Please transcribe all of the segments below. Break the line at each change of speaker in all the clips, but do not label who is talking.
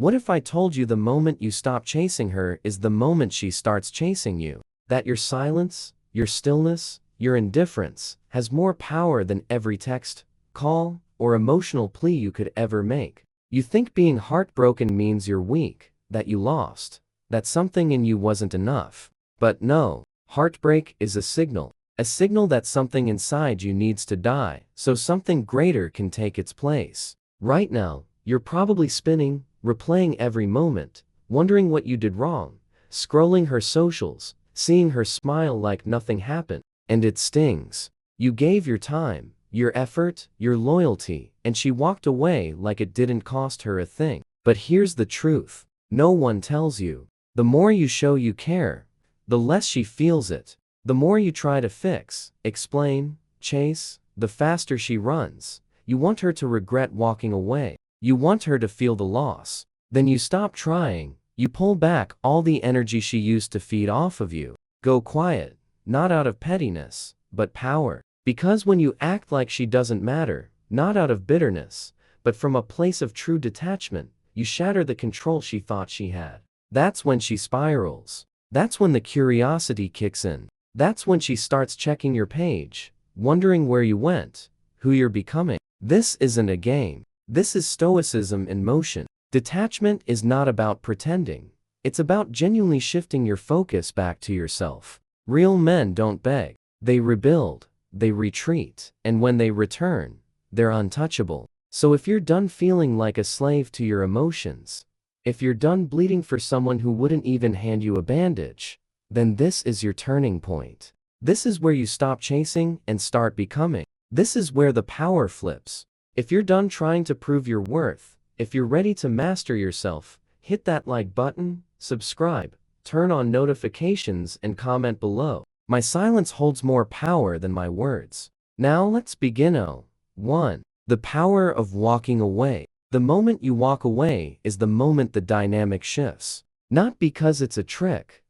What if I told you the moment you stop chasing her is the moment she starts chasing you? That your silence, your stillness, your indifference has more power than every text, call, or emotional plea you could ever make. You think being heartbroken means you're weak, that you lost, that something in you wasn't enough. But no, heartbreak is a signal that something inside you needs to die so something greater can take its place. Right now, you're probably spinning, replaying every moment, wondering what you did wrong, scrolling her socials, seeing her smile like nothing happened, and it stings. You gave your time, your effort, your loyalty, and she walked away like it didn't cost her a thing. But here's the truth. No one tells you. The more you show you care, the less she feels it. The more you try to fix, explain, chase, the faster she runs. You want her to regret walking away. You want her to feel the loss. Then you stop trying. You pull back all the energy she used to feed off of you. Go quiet, not out of pettiness, but power. Because when you act like she doesn't matter, not out of bitterness, but from a place of true detachment, you shatter the control she thought she had. That's when she spirals. That's when the curiosity kicks in. That's when she starts checking your page, wondering where you went, who you're becoming. This isn't a game. This is stoicism in motion. Detachment is not about pretending. It's about genuinely shifting your focus back to yourself. Real men don't beg. They rebuild, they retreat, and when they return, they're untouchable. So if you're done feeling like a slave to your emotions, if you're done bleeding for someone who wouldn't even hand you a bandage, then this is your turning point. This is where you stop chasing and start becoming. This is where the power flips. If you're done trying to prove your worth, if you're ready to master yourself, hit that like button, subscribe, turn on notifications, and comment below. My silence holds more power than my words. Now let's begin. 1. The power of walking away. The moment you walk away is the moment the dynamic shifts. Not because it's a trick,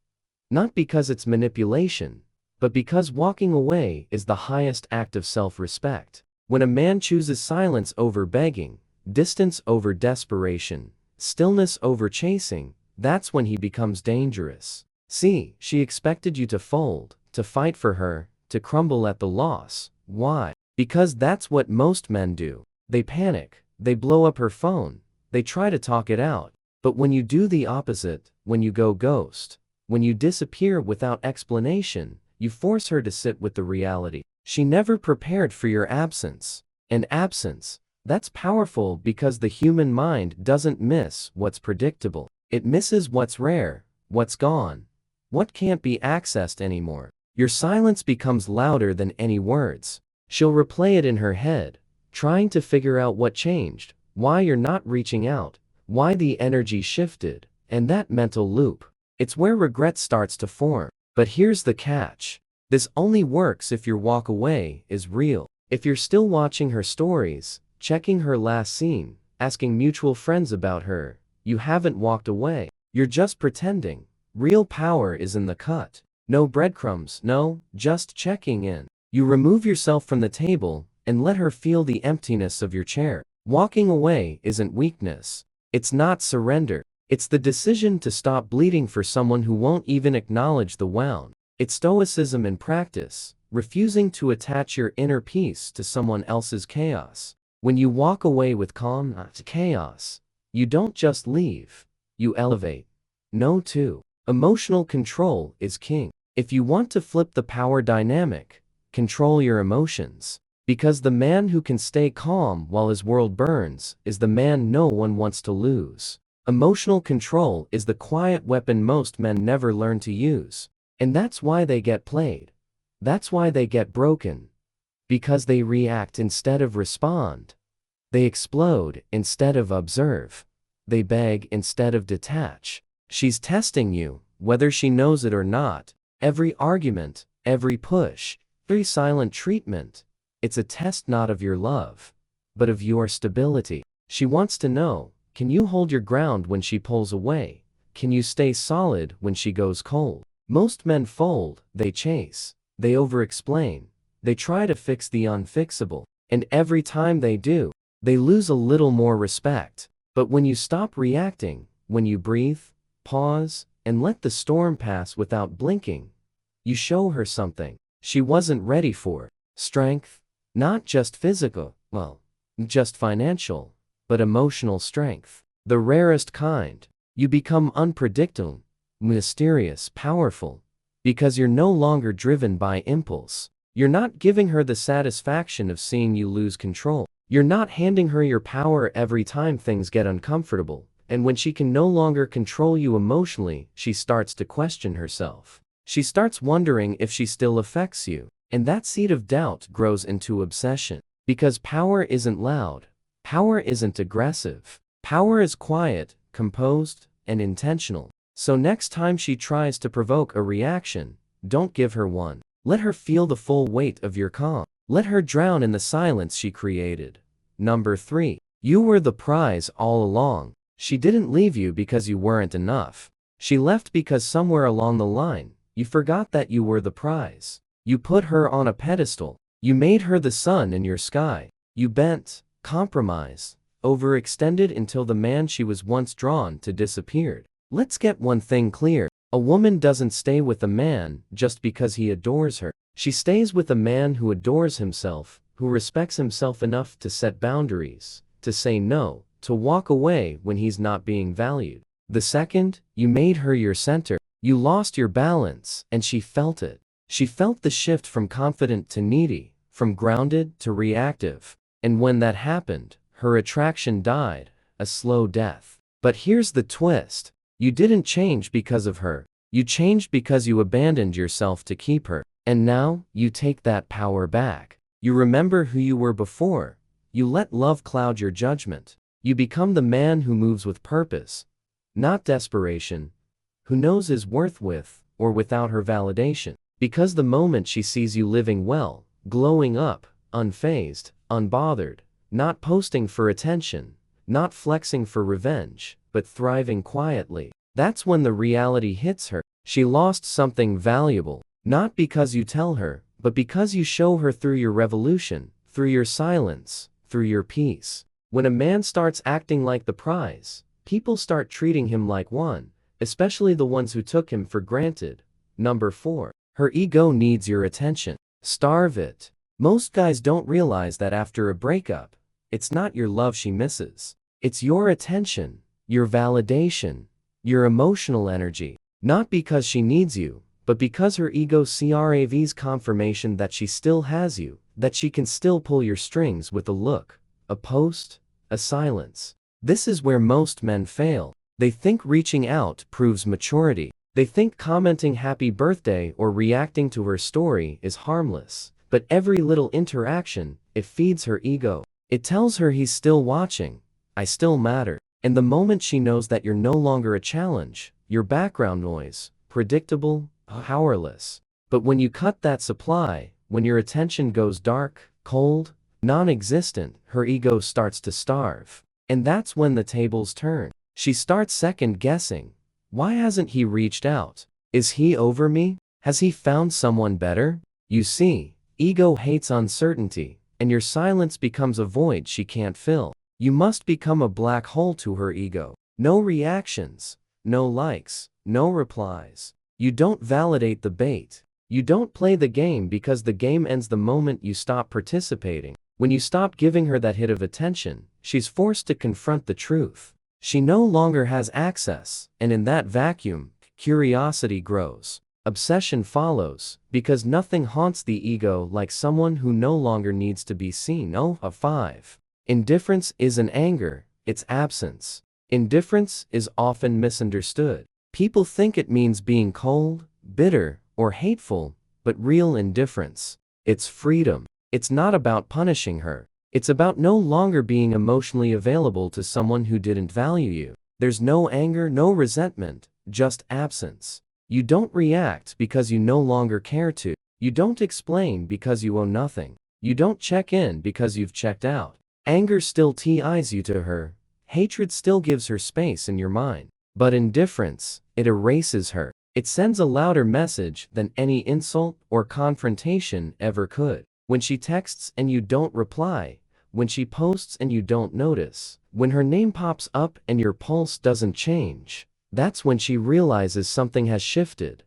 not because it's manipulation, but because walking away is the highest act of self-respect. When a man chooses silence over begging, distance over desperation, stillness over chasing, that's when he becomes dangerous. See, she expected you to fold, to fight for her, to crumble at the loss. Why? Because that's what most men do. They panic, they blow up her phone, they try to talk it out. But when you do the opposite, when you go ghost, when you disappear without explanation, you force her to sit with the reality. She never prepared for your absence. And absence, that's powerful because the human mind doesn't miss what's predictable. It misses what's rare, what's gone, what can't be accessed anymore. Your silence becomes louder than any words. She'll replay it in her head, trying to figure out what changed, why you're not reaching out, why the energy shifted, and that mental loop. It's where regret starts to form. But here's the catch. This only works if your walk away is real. If you're still watching her stories, checking her last scene, asking mutual friends about her, you haven't walked away. You're just pretending. Real power is in the cut. No breadcrumbs, no, just checking in. You remove yourself from the table and let her feel the emptiness of your chair. Walking away isn't weakness. It's not surrender. It's the decision to stop bleeding for someone who won't even acknowledge the wound. It's stoicism in practice, refusing to attach your inner peace to someone else's chaos. When you walk away with calm, not chaos, you don't just leave, you elevate. No, too. Emotional control is king. If you want to flip the power dynamic, control your emotions. Because the man who can stay calm while his world burns is the man no one wants to lose. Emotional control is the quiet weapon most men never learn to use. And that's why they get played. That's why they get broken. Because they react instead of respond. They explode instead of observe. They beg instead of detach. She's testing you, whether she knows it or not. Every argument, every push, every silent treatment, it's a test not of your love, but of your stability. She wants to know, can you hold your ground when she pulls away? Can you stay solid when she goes cold? Most men fold, they chase, they over-explain, they try to fix the unfixable, and every time they do, they lose a little more respect. But when you stop reacting, when you breathe, pause, and let the storm pass without blinking, you show her something she wasn't ready for. Strength, not just physical, just financial, but emotional strength. The rarest kind. You become unpredictable, mysterious, powerful, because you're no longer driven by impulse. You're not giving her the satisfaction of seeing you lose control. You're not handing her your power every time things get uncomfortable. And when she can no longer control you emotionally, she starts to question herself. She starts wondering if she still affects you. And that seed of doubt grows into obsession. Because power isn't loud. Power isn't aggressive. Power is quiet, composed, and intentional. So next time she tries to provoke a reaction, don't give her one. Let her feel the full weight of your calm. Let her drown in the silence she created. Number 3. You were the prize all along. She didn't leave you because you weren't enough. She left because somewhere along the line, you forgot that you were the prize. You put her on a pedestal. You made her the sun in your sky. You bent, compromised, overextended until the man she was once drawn to disappeared. Let's get one thing clear. A woman doesn't stay with a man just because he adores her. She stays with a man who adores himself, who respects himself enough to set boundaries, to say no, to walk away when he's not being valued. The second you made her your center, you lost your balance, and she felt it. She felt the shift from confident to needy, from grounded to reactive. And when that happened, her attraction died, a slow death. But here's the twist. You didn't change because of her. You changed because you abandoned yourself to keep her. And now, you take that power back. You remember who you were before. You let love cloud your judgment. You become the man who moves with purpose, not desperation, who knows his worth with or without her validation. Because the moment she sees you living well, glowing up, unfazed, unbothered, not posting for attention, not flexing for revenge, but thriving quietly, that's when the reality hits her. She lost something valuable, not because you tell her, but because you show her through your revolution, through your silence, through your peace. When a man starts acting like the prize, people start treating him like one, especially the ones who took him for granted. Number 4. Her ego needs your attention. Starve it. Most guys don't realize that after a breakup, it's not your love she misses. It's your attention, your validation, your emotional energy. Not because she needs you, but because her ego craves confirmation that she still has you, that she can still pull your strings with a look, a post, a silence. This is where most men fail. They think reaching out proves maturity. They think commenting happy birthday or reacting to her story is harmless. But every little interaction, it feeds her ego. It tells her he's still watching. I still matter. And the moment she knows that you're no longer a challenge, you're background noise, predictable, powerless. But when you cut that supply, when your attention goes dark, cold, non-existent, her ego starts to starve. And that's when the tables turn. She starts second-guessing. Why hasn't he reached out? Is he over me? Has he found someone better? You see, ego hates uncertainty, and your silence becomes a void she can't fill. You must become a black hole to her ego. No reactions, no likes, no replies. You don't validate the bait. You don't play the game because the game ends the moment you stop participating. When you stop giving her that hit of attention, she's forced to confront the truth. She no longer has access, and in that vacuum, curiosity grows. Obsession follows, because nothing haunts the ego like someone who no longer needs to be seen. 5. Indifference isn't anger, it's absence. Indifference is often misunderstood. People think it means being cold, bitter, or hateful, but real indifference, it's freedom. It's not about punishing her. It's about no longer being emotionally available to someone who didn't value you. There's no anger, no resentment, just absence. You don't react because you no longer care to. You don't explain because you owe nothing. You don't check in because you've checked out. Anger still ties you to her. Hatred still gives her space in your mind. But indifference, it erases her. It sends a louder message than any insult or confrontation ever could. When she texts and you don't reply, when she posts and you don't notice, when her name pops up and your pulse doesn't change. That's when she realizes something has shifted.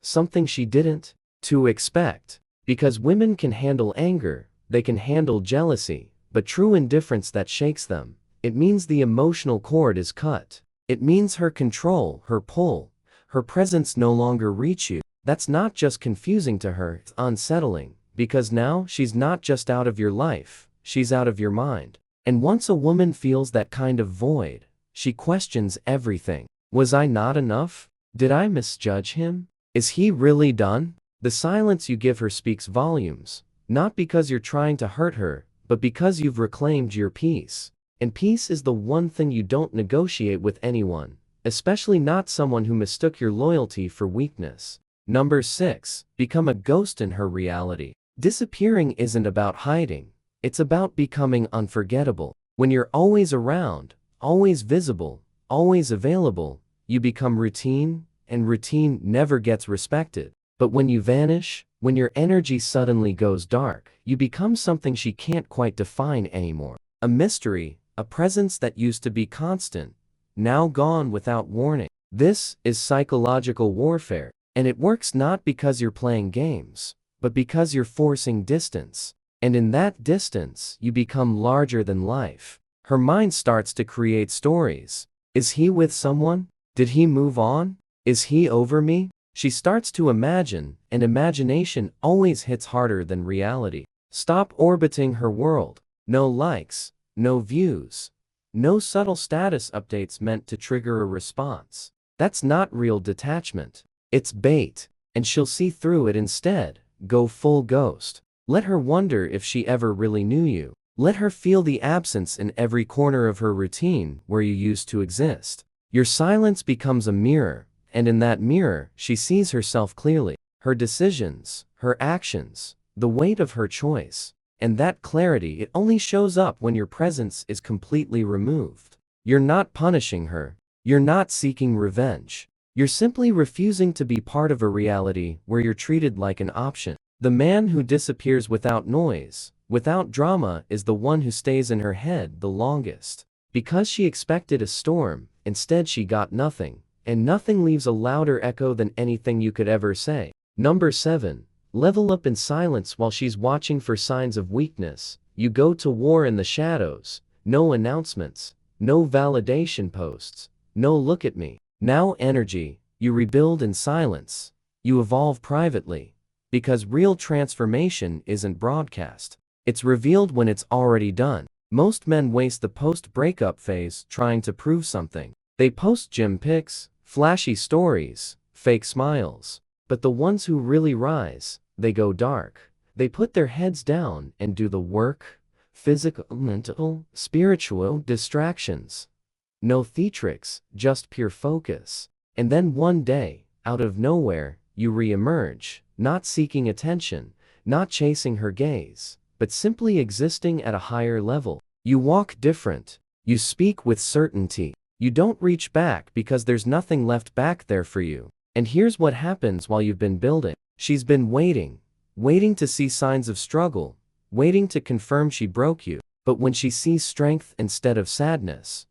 Something she didn't to expect. Because women can handle anger, they can handle jealousy, but true indifference that shakes them. It means the emotional cord is cut. It means her control, her pull, her presence no longer reach you. That's not just confusing to her, it's unsettling. Because now she's not just out of your life, she's out of your mind. And once a woman feels that kind of void, she questions everything. Was I not enough? Did I misjudge him? Is he really done? The silence you give her speaks volumes, not because you're trying to hurt her, but because you've reclaimed your peace. And peace is the one thing you don't negotiate with anyone, especially not someone who mistook your loyalty for weakness. Number 6. Become a ghost in her reality. Disappearing isn't about hiding, it's about becoming unforgettable. When you're always around, always visible, always available, you become routine, and routine never gets respected. But when you vanish, when your energy suddenly goes dark, you become something she can't quite define anymore. A mystery, a presence that used to be constant, now gone without warning. This is psychological warfare, and it works not because you're playing games, but because you're forcing distance. And in that distance, you become larger than life. Her mind starts to create stories. Is he with someone? Did he move on? Is he over me? She starts to imagine, and imagination always hits harder than reality. Stop orbiting her world. No likes, no views, no subtle status updates meant to trigger a response. That's not real detachment. It's bait, and she'll see through it instead. Go full ghost. Let her wonder if she ever really knew you. Let her feel the absence in every corner of her routine where you used to exist. Your silence becomes a mirror, and in that mirror, she sees herself clearly. Her decisions, her actions, the weight of her choice. And that clarity, it only shows up when your presence is completely removed. You're not punishing her. You're not seeking revenge. You're simply refusing to be part of a reality where you're treated like an option. The man who disappears without noise, without drama, is the one who stays in her head the longest. Because she expected a storm, instead she got nothing. And nothing leaves a louder echo than anything you could ever say. Number 7. Level up in silence while she's watching for signs of weakness. You go to war in the shadows. No announcements. No validation posts. No look at me. Now energy. You rebuild in silence. You evolve privately. Because real transformation isn't broadcast. It's revealed when it's already done. Most men waste the post-breakup phase trying to prove something. They post gym pics, flashy stories, fake smiles. But the ones who really rise, they go dark. They put their heads down and do the work. Physical, mental, spiritual distractions. No theatrics, just pure focus. And then one day, out of nowhere, you re-emerge, not seeking attention, not chasing her gaze, but simply existing at a higher level. You walk different. You speak with certainty. You don't reach back because there's nothing left back there for you. And here's what happens while you've been building. She's been waiting to see signs of struggle, waiting to confirm she broke you. But when she sees strength instead of sadness,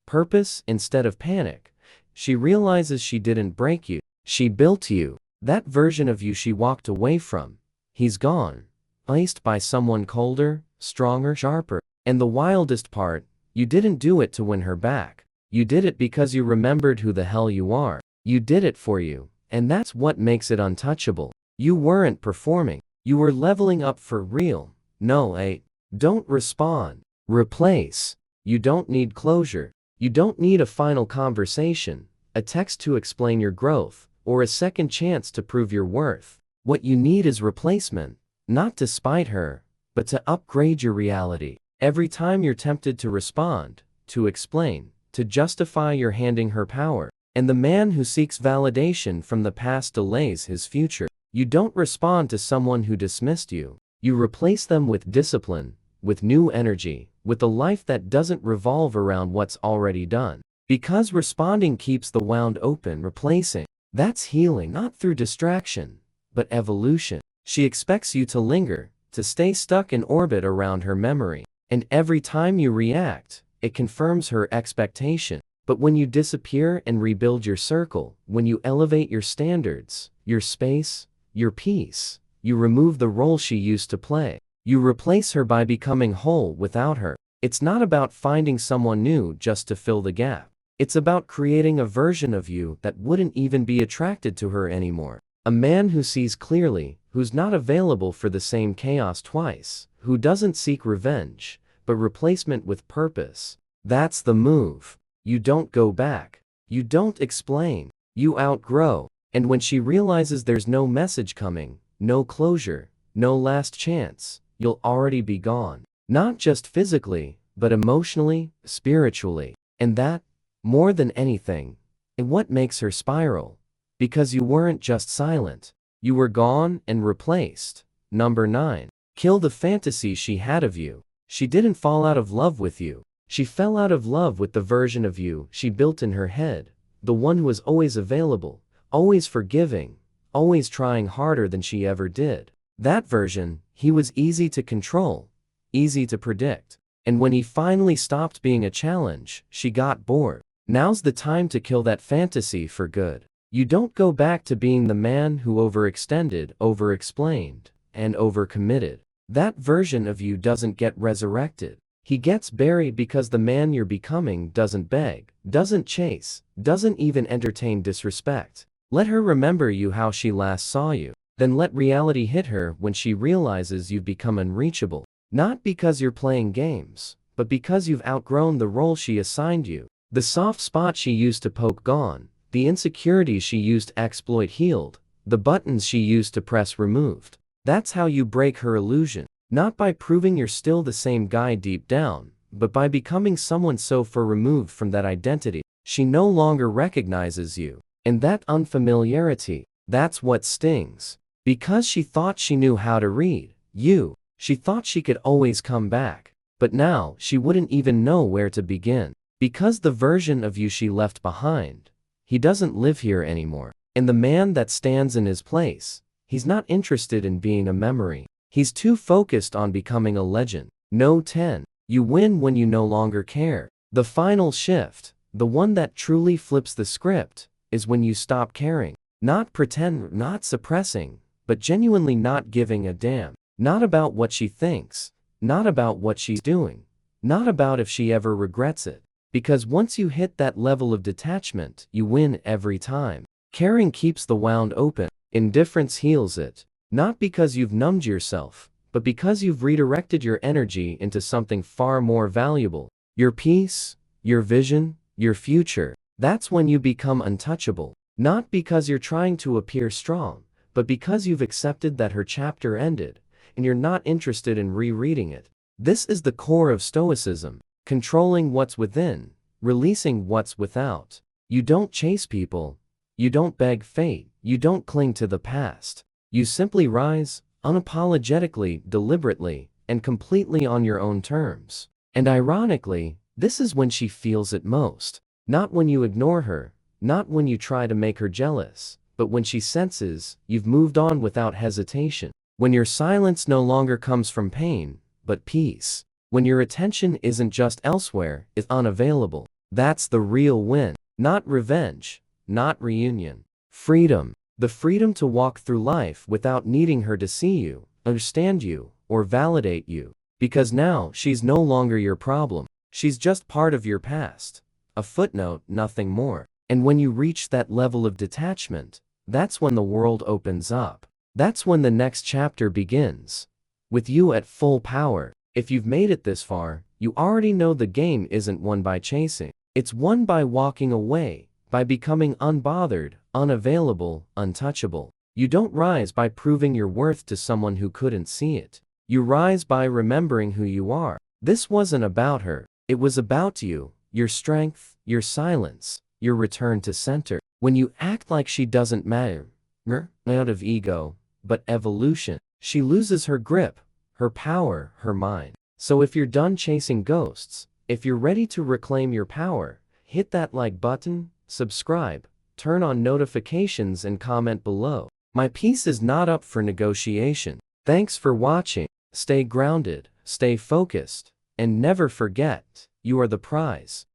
purpose instead of panic, she realizes she didn't break you. She built you. That version of you she walked away from, he's gone, replaced by someone colder, stronger, sharper. And the wildest part, you didn't do it to win her back. You did it because you remembered who the hell you are. You did it for you, and that's what makes it untouchable. You weren't performing. You were leveling up for real. No, don't respond. Replace. You don't need closure. You don't need a final conversation, a text to explain your growth, or a second chance to prove your worth. What you need is replacement, not to spite her, but to upgrade your reality. Every time you're tempted to respond, to explain, to justify, you're handing her power. And the man who seeks validation from the past delays his future. You don't respond to someone who dismissed you. You replace them with discipline, with new energy, with a life that doesn't revolve around what's already done. Because responding keeps the wound open. Replacing, that's healing, not through distraction, but evolution. She expects you to linger, to stay stuck in orbit around her memory. And every time you react, it confirms her expectation. But when you disappear and rebuild your circle, when you elevate your standards, your space, your peace, you remove the role she used to play. You replace her by becoming whole without her. It's not about finding someone new just to fill the gap. It's about creating a version of you that wouldn't even be attracted to her anymore. A man who sees clearly, who's not available for the same chaos twice, who doesn't seek revenge, but replacement with purpose. That's the move. You don't go back. You don't explain. You outgrow. And when she realizes there's no message coming, no closure, no last chance, you'll already be gone. Not just physically, but emotionally, spiritually. And that, more than anything, is what makes her spiral. Because you weren't just silent. You were gone and replaced. Number 9. Kill the fantasy she had of you. She didn't fall out of love with you. She fell out of love with the version of you she built in her head. The one who was always available, always forgiving, always trying harder than she ever did. That version, he was easy to control, easy to predict. And when he finally stopped being a challenge, she got bored. Now's the time to kill that fantasy for good. You don't go back to being the man who overextended, overexplained, and overcommitted. That version of you doesn't get resurrected. He gets buried because the man you're becoming doesn't beg, doesn't chase, doesn't even entertain disrespect. Let her remember you how she last saw you. Then let reality hit her when she realizes you've become unreachable. Not because you're playing games, but because you've outgrown the role she assigned you. The soft spot she used to poke gone, the insecurities she used to exploit healed, the buttons she used to press removed. That's how you break her illusion. Not by proving you're still the same guy deep down, but by becoming someone so far removed from that identity, she no longer recognizes you. And that unfamiliarity, that's what stings. Because she thought she knew how to read you, she thought she could always come back. But now she wouldn't even know where to begin. Because the version of you she left behind, he doesn't live here anymore. And the man that stands in his place, he's not interested in being a memory. He's too focused on becoming a legend. No 10. You win when you no longer care. The final shift, the one that truly flips the script, is when you stop caring. Not pretend, not suppressing, but genuinely not giving a damn. Not about what she thinks, not about what she's doing, not about if she ever regrets it. Because once you hit that level of detachment, you win every time. Caring keeps the wound open. Indifference heals it. Not because you've numbed yourself, but because you've redirected your energy into something far more valuable. Your peace, your vision, your future. That's when you become untouchable. Not because you're trying to appear strong, but because you've accepted that her chapter ended, and you're not interested in rereading it. This is the core of Stoicism. Controlling what's within, releasing what's without. You don't chase people. You don't beg fate. You don't cling to the past. You simply rise, unapologetically, deliberately, and completely on your own terms. And ironically, this is when she feels it most. Not when you ignore her, not when you try to make her jealous, but when she senses you've moved on without hesitation. When your silence no longer comes from pain, but peace. When your attention isn't just elsewhere, it's unavailable. That's the real win. Not revenge, not reunion. Freedom. The freedom to walk through life without needing her to see you, understand you, or validate you. Because now she's no longer your problem. She's just part of your past. A footnote, nothing more. And when you reach that level of detachment, that's when the world opens up. That's when the next chapter begins. With you at full power. If you've made it this far, you already know the game isn't won by chasing. It's won by walking away, by becoming unbothered, unavailable, untouchable. You don't rise by proving your worth to someone who couldn't see it. You rise by remembering who you are. This wasn't about her. It was about you, your strength, your silence, your return to center. When you act like she doesn't matter, not of ego, but evolution, she loses her grip, her power, her mind. So if you're done chasing ghosts, if you're ready to reclaim your power, hit that like button, subscribe, turn on notifications and comment below. My piece is not up for negotiation. Thanks for watching. Stay grounded, stay focused, And never forget, you are the prize.